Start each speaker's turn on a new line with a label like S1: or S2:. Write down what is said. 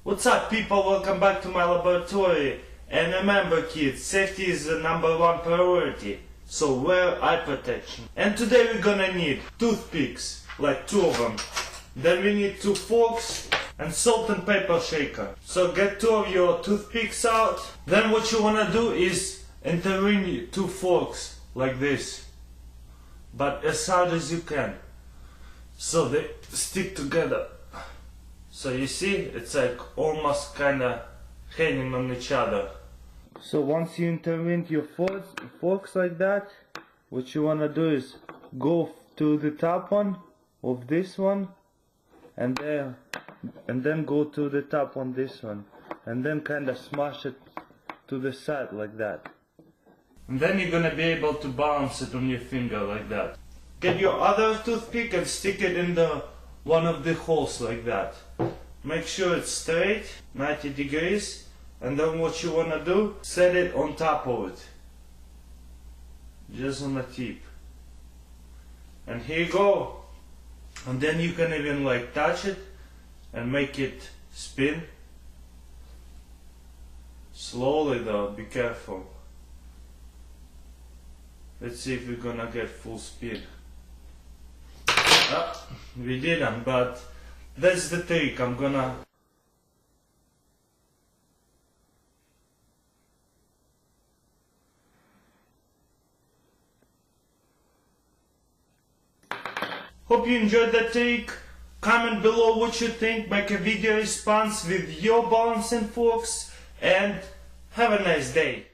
S1: What's up, people? Welcome back to my laboratory. And remember, kids, safety is the #1 priority. So wear eye protection. And today we're gonna need toothpicks, like 2 of them. Then we need 2 forks and salt and pepper shaker. So get 2 of your toothpicks out. Then what you wanna do is intervene 2 forks like this, but as hard as you can, so they stick together. So you see, it's like almost kinda hanging on each other. So once you intervene your forks like that, what you wanna do is go to the top one of this one, and then go to the top on this one, and then kinda smash it to the side like that. And then you're gonna be able to balance it on your finger like that. Get your other toothpick and stick it in the one of the holes like that. Make sure it's straight, 90 degrees, and then what you wanna do, set it on top of it. Just on the tip. And here you go. And then you can even like touch it and make it spin. Slowly though, be careful. Let's see if we're gonna get full spin. We didn't, but that's the trick. I'm gonna... Hope you enjoyed that trick. Comment below what you think, make a video response with your balancing forks, and have a nice day.